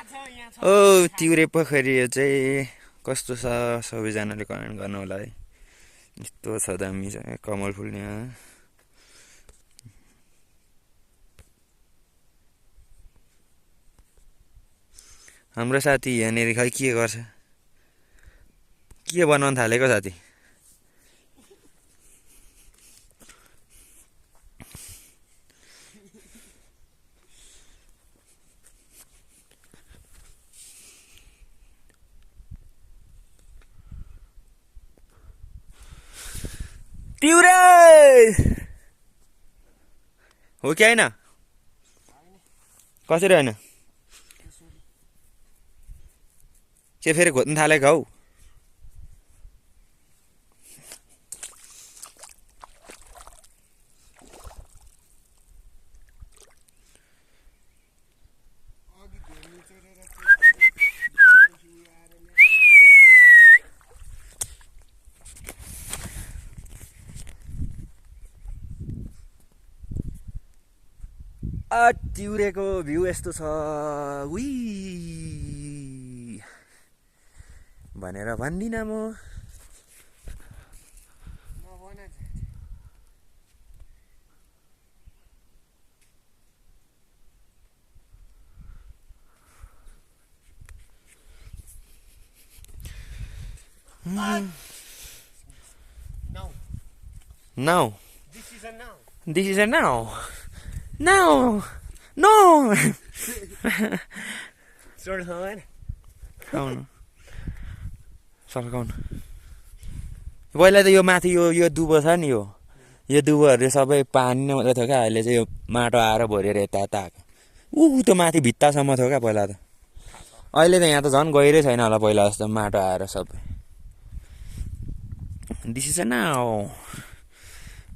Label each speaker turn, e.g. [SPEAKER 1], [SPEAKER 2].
[SPEAKER 1] ओ तिउरे पोखरी यो चाहिँ कस्तो छ सबैजनाले कमेन्ट गर्नु होला है। यस्तो छ दामी छ कमल फुल यहाँ। हाम्रो साथी यहाँनिर खै के गर्छ, के बनाउन थालेको साथी? तिउरे हो कि होइन? कसरी होइन? के फेरि खोज्नु थालेको हौ? तिउरेको भ्यू यस्तो छ उही भनेर भन्दिनँ म। Now. This is a now. This is a now. No. No.
[SPEAKER 2] Sorghum.
[SPEAKER 1] खाउनु सर्काउनु। पहिला त यो माथि यो दुबो छ नि, यो दुबोहरू सबै पानी नै मात्रै थियो क्या। अहिले चाहिँ यो माटो आएर भरेर यता यता आएको। त्यो माथि भित्तासम्म थियो क्या पहिला त। अहिले त यहाँ त झन् गहिरै छैन होला पहिला जस्तो माटो आएर सबै। This is a now.